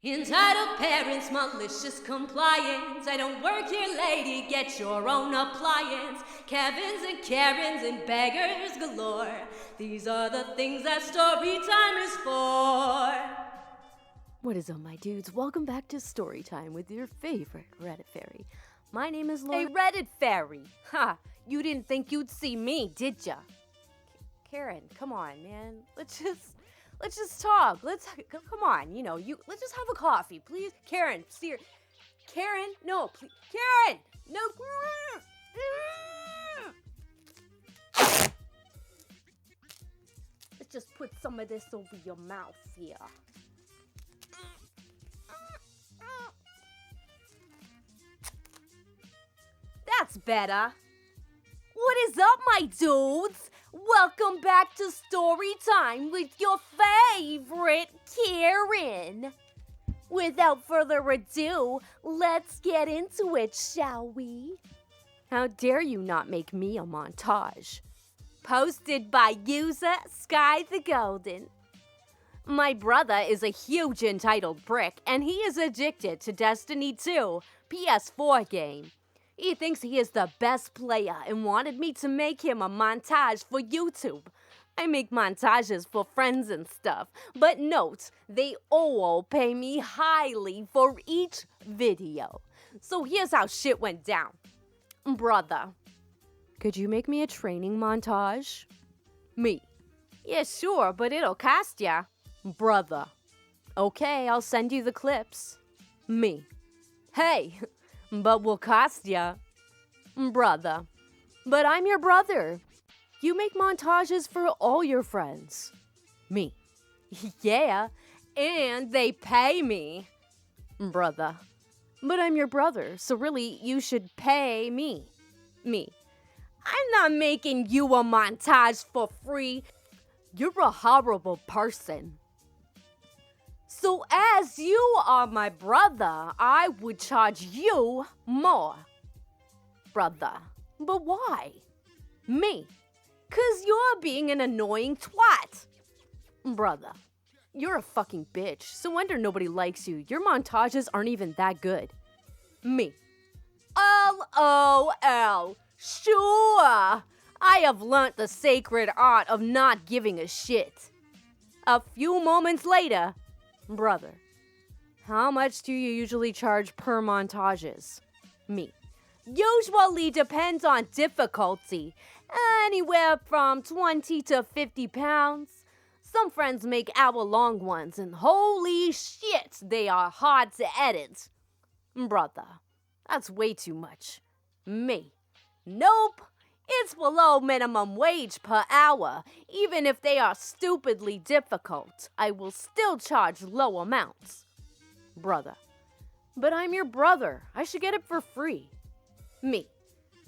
Entitled parents, malicious compliance. I don't work here, lady, get your own appliance. Kevins and Karens and beggars galore. These are the things that story time is for. What is up, my dudes? Welcome back to Storytime with your favorite Reddit fairy. My name is Laura. Hey, Reddit fairy! Ha! You didn't think you'd see me, did ya? Karen, come on, man. Let's just talk. Come on, let's just have a coffee, please. Karen, Karen, no, please. Karen! No. Let's just put some of this over your mouth here. That's better. What is up, my dudes? Welcome back to Storytime with your favorite Karen. Without further ado, let's get into it, shall we? How dare you not make me a montage? Posted by user Sky the Golden. My brother is a huge entitled prick, and he is addicted to Destiny 2 PS4 game. He thinks he is the best player and wanted me to make him a montage for YouTube. I make montages for friends and stuff, but note, they all pay me highly for each video. So here's how shit went down. Brother. Could you make me a training montage? Me. Yeah, sure, but it'll cost ya. Brother. Okay, I'll send you the clips. Me. Hey, but will cost ya. Brother. But I'm your brother. You make montages for all your friends. Me. Yeah, and they pay me. Brother. But I'm your brother, so really you should pay me. Me. I'm not making you a montage for free. You're a horrible person. So as you are my brother, I would charge you more. Brother. But why? Me. 'Cause you're being an annoying twat. Brother. You're a fucking bitch. So wonder nobody likes you. Your montages aren't even that good. Me. LOL. Sure. I have learnt the sacred art of not giving a shit. A few moments later. Brother. How much do you usually charge per montages? Me. Usually depends on difficulty. Anywhere from 20 to 50 pounds. Some friends make hour-long ones, and holy shit, they are hard to edit. Brother. That's way too much. Me. Nope. It's below minimum wage per hour. Even if they are stupidly difficult, I will still charge low amounts. Brother. But I'm your brother. I should get it for free. Me.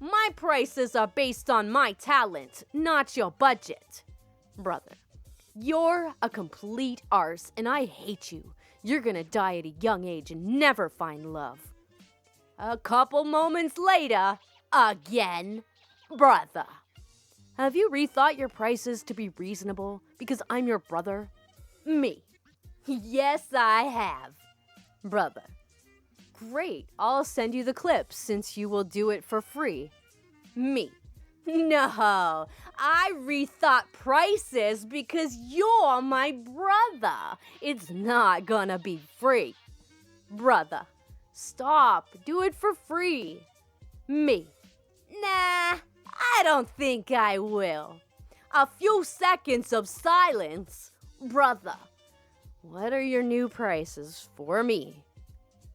My prices are based on my talent, not your budget. Brother. You're a complete arse, and I hate you. You're gonna die at a young age and never find love. A couple moments later, again. Brother. Have you rethought your prices to be reasonable because I'm your brother? Me. Yes, I have. Brother. Great, I'll send you the clips since you will do it for free. Me. No, I rethought prices because you're my brother. It's not gonna be free. Brother. Stop, do it for free. Me. Nah, I don't think I will. A few seconds of silence. Brother. What are your new prices for me?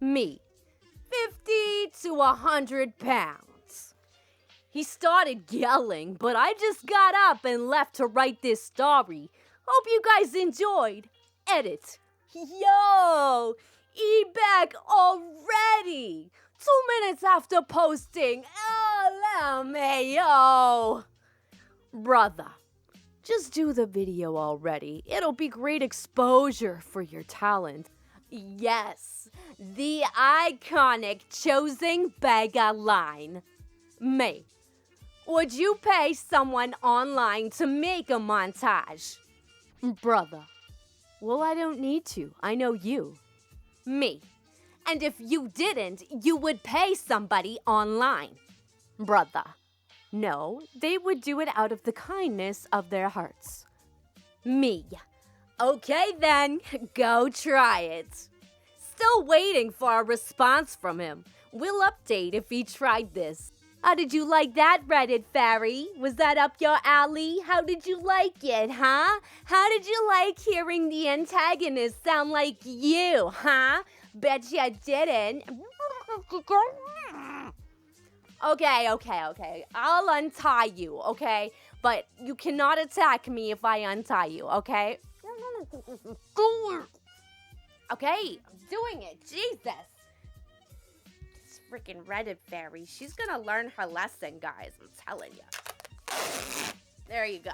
Me. 50 to 100 pounds. He started yelling, but I just got up and left to write this story. Hope you guys enjoyed. Edit. Yo, back already. 2 minutes after posting. LMAO. Brother. Just do the video already. It'll be great exposure for your talent. Yes, the iconic ChoosingBeggars line. Me. Would you pay someone online to make a montage? Brother. Well, I don't need to. I know you. Me. And if you didn't, you would pay somebody online. Brother. No, they would do it out of the kindness of their hearts. Me. Okay then, go try it. Still waiting for a response from him. We'll update if he tried this. How did you like that, Reddit fairy? Was that up your alley? How did you like it, huh? How did you like hearing the antagonist sound like you, huh? Bet you didn't. Okay. I'll untie you, okay? But you cannot attack me if I untie you, okay? Okay, I'm doing it. Jesus. This freaking Reddit fairy. She's gonna learn her lesson, guys. I'm telling you. There you go.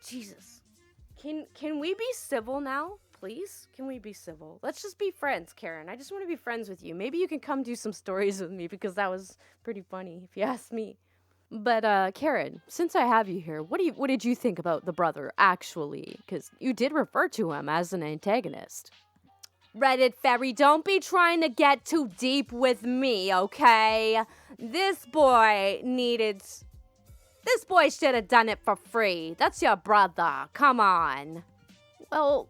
Jesus. Can we be civil now? Please? Can we be civil? Let's just be friends, Karen. I just want to be friends with you. Maybe you can come do some stories with me because that was pretty funny, if you ask me. But, Karen, since I have you here, what did you think about the brother, actually? Because you did refer to him as an antagonist. Reddit fairy, don't be trying to get too deep with me, okay? This boy should have done it for free. That's your brother. Come on. Well,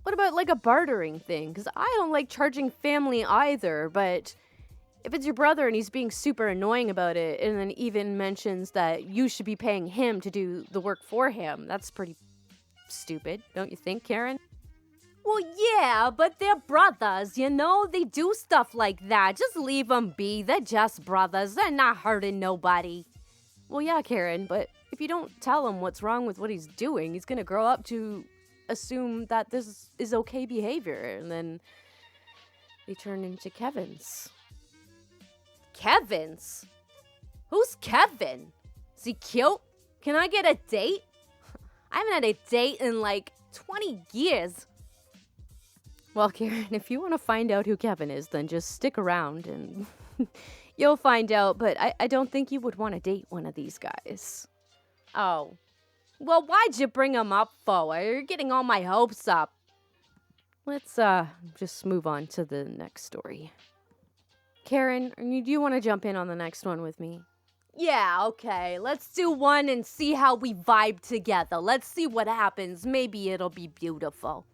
what about like a bartering thing? Because I don't like charging family either, but if it's your brother and he's being super annoying about it and then even mentions that you should be paying him to do the work for him, that's pretty stupid, don't you think, Karen? Well, yeah, but they're brothers, you know? They do stuff like that. Just leave them be. They're just brothers. They're not hurting nobody. Well, yeah, Karen, but if you don't tell him what's wrong with what he's doing, he's gonna grow up to assume that this is okay behavior, and then they turn into Kevins. Kevins? Who's Kevin? Is he cute? Can I get a date? I haven't had a date in like 20 years. Well, Karen, if you want to find out who Kevin is, then just stick around and you'll find out, but I don't think you would want to date one of these guys. Oh. Well, why'd you bring him up for? You're getting all my hopes up. Let's just move on to the next story. Karen, do you want to jump in on the next one with me? Yeah, okay. Let's do one and see how we vibe together. Let's see what happens. Maybe it'll be beautiful.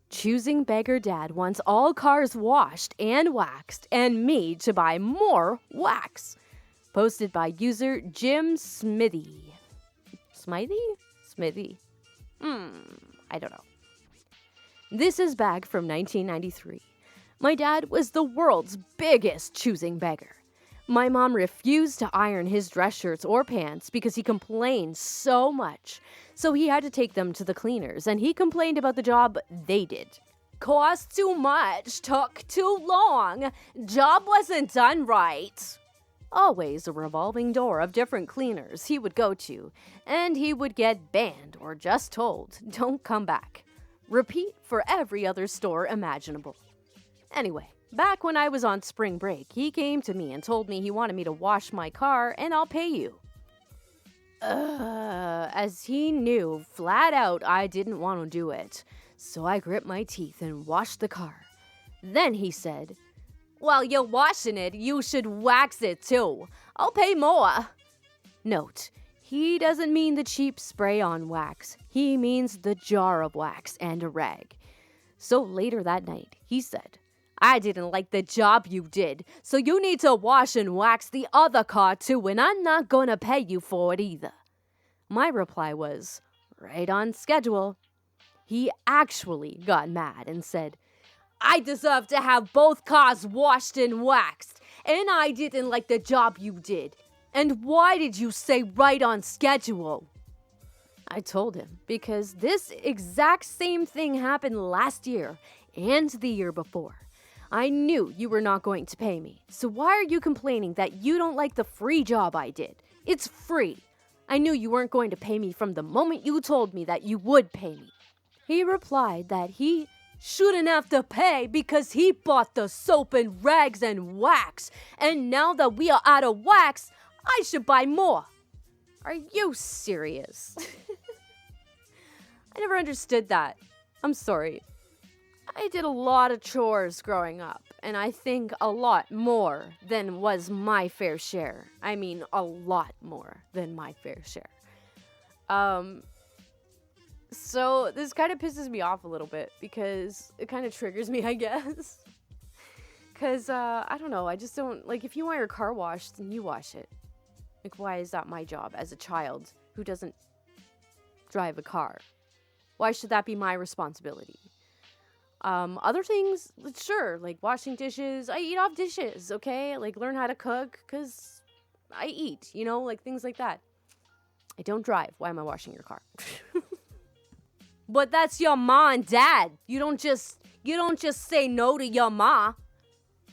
Choosing Beggar Dad wants all cars washed and waxed and me to buy more wax. Posted by user Jim Smithy. Smithy? I don't know. This is back from 1993. My dad was the world's biggest choosing beggar. My mom refused to iron his dress shirts or pants because he complained so much. So he had to take them to the cleaners, and he complained about the job they did. Cost too much, took too long, job wasn't done right. Always a revolving door of different cleaners he would go to, and he would get banned or just told, don't come back. Repeat for every other store imaginable. Anyway, back when I was on spring break, he came to me and told me he wanted me to wash my car and I'll pay you. As he knew flat out I didn't want to do it, so I gripped my teeth and washed the car. Then he said, "While you're washing it, you should wax it too. I'll pay more." Note, he doesn't mean the cheap spray-on wax. He means the jar of wax and a rag. So later that night, he said, "I didn't like the job you did, so you need to wash and wax the other car too, and I'm not gonna pay you for it either." My reply was, "Right on schedule." He actually got mad and said, "I deserve to have both cars washed and waxed, and I didn't like the job you did. And why did you say right on schedule?" I told him, because this exact same thing happened last year and the year before. I knew you were not going to pay me, so why are you complaining that you don't like the free job I did? It's free. I knew you weren't going to pay me from the moment you told me that you would pay me. He replied that he shouldn't have to pay because he bought the soap and rags and wax, and now that we are out of wax, I should buy more. Are you serious? I never understood that. I'm sorry. I did a lot of chores growing up, and I think a lot more than was my fair share. I mean, a lot more than my fair share. So this kind of pisses me off a little bit because it kind of triggers me, I guess. Because, I don't know, I just don't, like, if you want your car washed, then you wash it. Like, why is that my job as a child who doesn't drive a car? Why should that be my responsibility? Other things, sure, like washing dishes. I eat off dishes, okay? Like, learn how to cook, because I eat, you know, like things like that. I don't drive. Why am I washing your car? But that's your ma and dad. You don't just say no to your ma.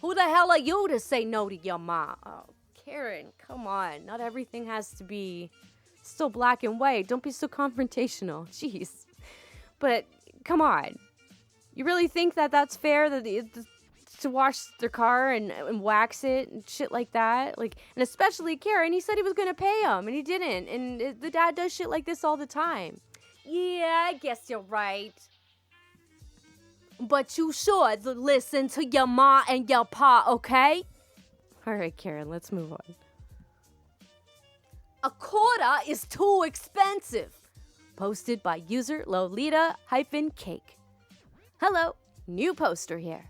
Who the hell are you to say no to your ma? Oh, Karen, come on. Not everything has to be still black and white. Don't be so confrontational. Jeez. But come on. You really think that that's fair to wash their car and wax it and shit like that? Like, and especially Karen, he said he was going to pay him and he didn't. And the dad does shit like this all the time. Yeah, I guess you're right. But you should listen to your ma and your pa, okay? All right, Karen, let's move on. A quarter is too expensive. Posted by user Lolita-Cake. Hello, new poster here.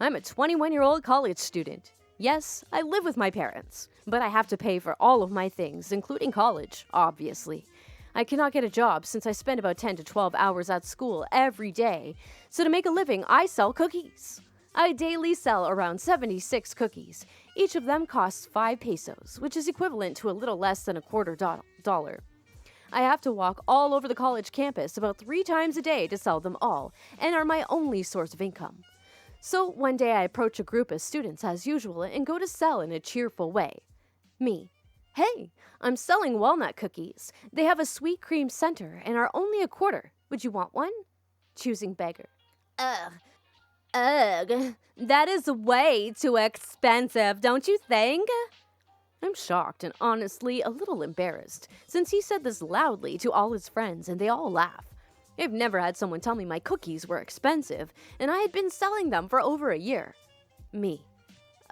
I'm a 21-year-old college student. Yes, I live with my parents, but I have to pay for all of my things, including college, obviously. I cannot get a job since I spend about 10 to 12 hours at school every day. So to make a living, I sell cookies. I daily sell around 76 cookies. Each of them costs 5 pesos, which is equivalent to a little less than $0.25. I have to walk all over the college campus about 3 times a day to sell them all, and are my only source of income. So one day I approach a group of students as usual and go to sell in a cheerful way. Me. Hey, I'm selling walnut cookies. They have a sweet cream center and are only $0.25. Would you want one? Choosing beggar. Ugh, that is way too expensive, don't you think? I'm shocked and honestly a little embarrassed, since he said this loudly to all his friends and they all laugh. I've never had someone tell me my cookies were expensive, and I had been selling them for over a year. Me.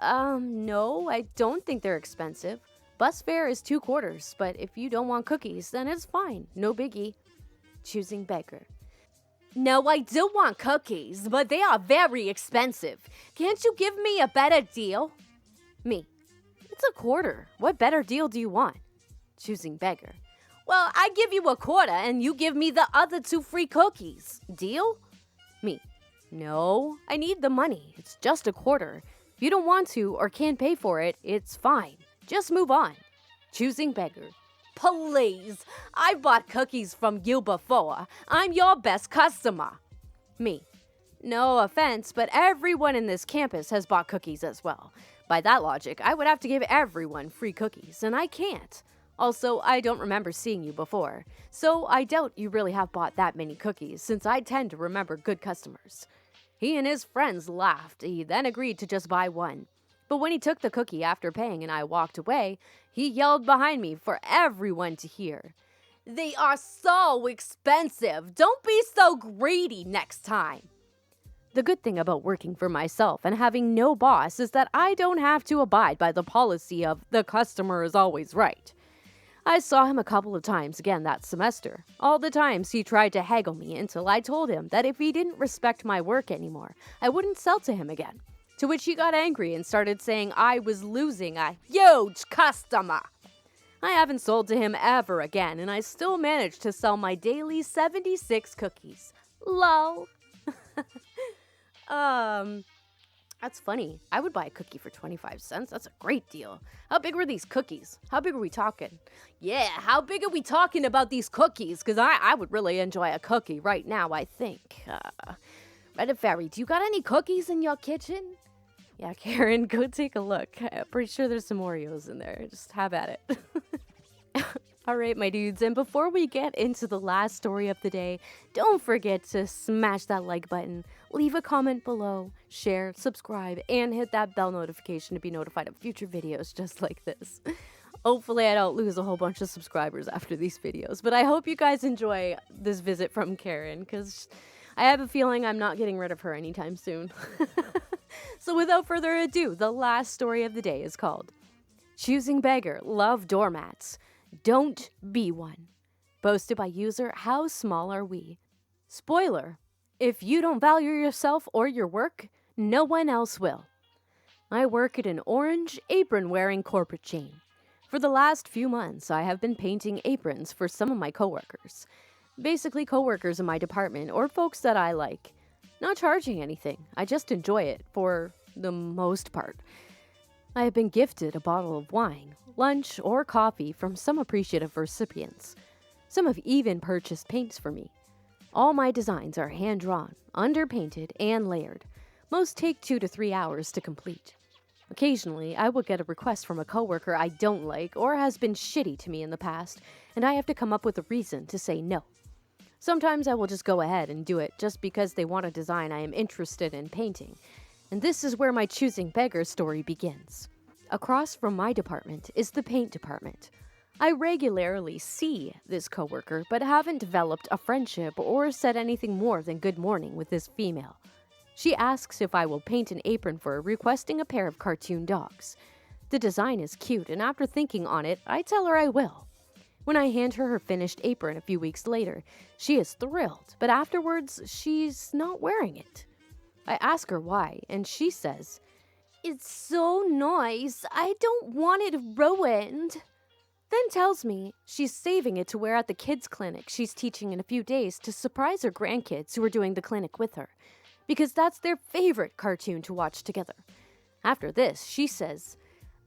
No, I don't think they're expensive. Bus fare is $0.25, but if you don't want cookies, then it's fine. No biggie. Choosing beggar. No, I do want cookies, but they are very expensive. Can't you give me a better deal? Me. It's $0.25. What better deal do you want? Choosing beggar. Well, I give you $0.25 and you give me the other 2 free cookies. Deal? Me. No, I need the money. It's just $0.25. If you don't want to or can't pay for it, it's fine. Just move on. Choosing beggar. Please, I bought cookies from you before. I'm your best customer. Me. No offense, but everyone in this campus has bought cookies as well. By that logic, I would have to give everyone free cookies, and I can't. Also, I don't remember seeing you before, so I doubt you really have bought that many cookies, since I tend to remember good customers. He and his friends laughed. He then agreed to just buy one. But when he took the cookie after paying and I walked away, he yelled behind me for everyone to hear. They are so expensive. Don't be so greedy next time. The good thing about working for myself and having no boss is that I don't have to abide by the policy of the customer is always right. I saw him a couple of times again that semester. All the times he tried to haggle me until I told him that if he didn't respect my work anymore, I wouldn't sell to him again. To which he got angry and started saying I was losing a huge customer. I haven't sold to him ever again, and I still managed to sell my daily 76 cookies. Lol. That's funny. I would buy a cookie for 25 cents. That's a great deal. How big were these cookies? How big are we talking? Yeah, how big are we talking about these cookies? Because I would really enjoy a cookie right now, I think. Reddit Fairy, do you got any cookies in your kitchen? Yeah, Karen, go take a look. I'm pretty sure there's some Oreos in there. Just have at it. All right, my dudes, and before we get into the last story of the day, don't forget to smash that like button, leave a comment below, share, subscribe, and hit that bell notification to be notified of future videos just like this. Hopefully I don't lose a whole bunch of subscribers after these videos, but I hope you guys enjoy this visit from Karen, because I have a feeling I'm not getting rid of her anytime soon. So without further ado, the last story of the day is called Choosing Beggar, Love Doormats. Don't Be One. Posted by user How Small Are We? Spoiler, if you don't value yourself or your work, no one else will. I work at an orange apron-wearing corporate chain. For the last few months, I have been painting aprons for some of my coworkers. Basically coworkers in my department or folks that I like. Not charging anything, I just enjoy it for the most part. I have been gifted a bottle of wine, lunch, or coffee from some appreciative recipients. Some have even purchased paints for me. All my designs are hand-drawn, underpainted, and layered. Most take 2 to 3 hours to complete. Occasionally, I will get a request from a coworker I don't like or has been shitty to me in the past, and I have to come up with a reason to say no. Sometimes I will just go ahead and do it just because they want a design I am interested in painting. And this is where my Choosing Beggars story begins. Across from my department is the paint department. I regularly see this coworker, but haven't developed a friendship or said anything more than good morning with this female. She asks if I will paint an apron for her, requesting a pair of cartoon dogs. The design is cute, and after thinking on it, I tell her I will. When I hand her her finished apron a few weeks later, she is thrilled, but afterwards, she's not wearing it. I ask her why, and she says, "It's so nice, I don't want it ruined." Then tells me she's saving it to wear at the kids' clinic she's teaching in a few days to surprise her grandkids who are doing the clinic with her, because that's their favorite cartoon to watch together. After this, she says,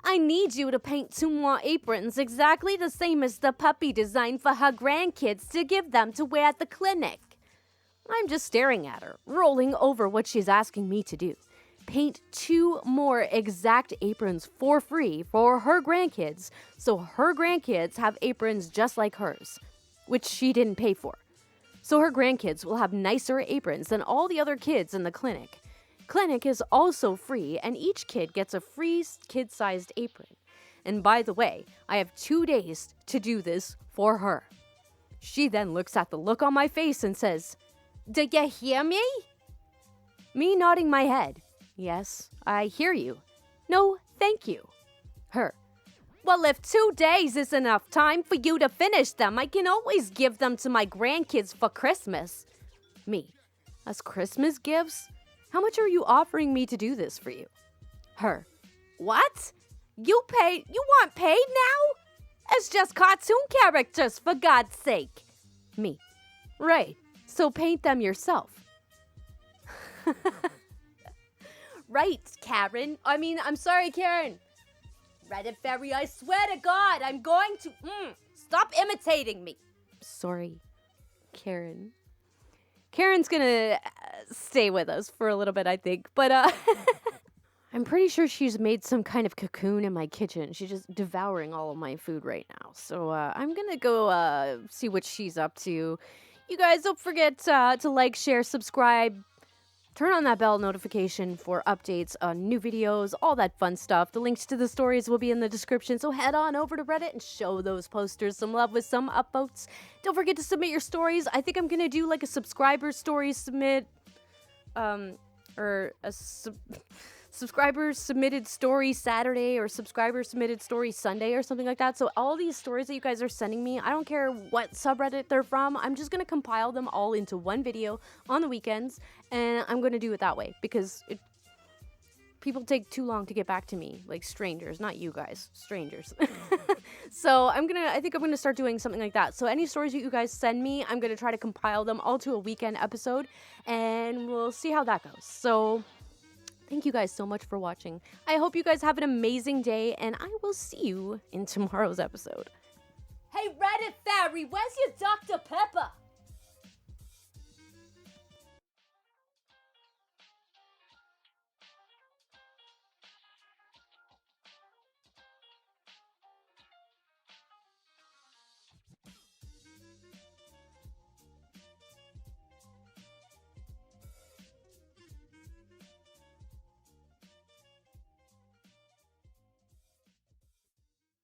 "I need you to paint 2 more aprons exactly the same as the puppy design for her grandkids to give them to wear at the clinic." I'm just staring at her, rolling over what she's asking me to do. Paint 2 more exact aprons for free for her grandkids, so her grandkids have aprons just like hers, which she didn't pay for. So her grandkids will have nicer aprons than all the other kids in the clinic. Clinic is also free, and each kid gets a free kid-sized apron. And by the way, I have 2 days to do this for her. She then looks at the look on my face and says, "Do you hear me?" Me nodding my head. Yes, I hear you. No, thank you. Her. "Well, if 2 days is enough time for you to finish them, I can always give them to my grandkids for Christmas." Me. As Christmas gifts? How much are you offering me to do this for you? Her. "What? You want paid now? It's just cartoon characters, for God's sake." Me. "Right, so paint them yourself." "Right, Karen. I'm sorry, Karen. Reddit Fairy, I swear to God, I'm going to... Stop imitating me." Sorry, Karen. Karen's gonna stay with us for a little bit, I think. But, I'm pretty sure she's made some kind of cocoon in my kitchen. She's just devouring all of my food right now. So, I'm gonna go, see what she's up to. You guys, don't forget to like, share, subscribe. Turn on that bell notification for updates on new videos, all that fun stuff. The links to the stories will be in the description, so head on over to Reddit and show those posters some love with some upvotes. Don't forget to submit your stories. I think I'm going to do like a subscriber story submit, or a subscriber submitted story Saturday or subscriber submitted story Sunday or something like that. So all these stories that you guys are sending me, I don't care what subreddit they're from, I'm just going to compile them all into one video on the weekends, and I'm going to do it that way because people take too long to get back to me, like strangers, not you guys, strangers. So I think I'm going to start doing something like that. So any stories that you guys send me, I'm going to try to compile them all to a weekend episode, and we'll see how that goes. So thank you guys so much for watching. I hope you guys have an amazing day, and I will see you in tomorrow's episode. Hey, Reddit Fairy, where's your Dr. Pepper?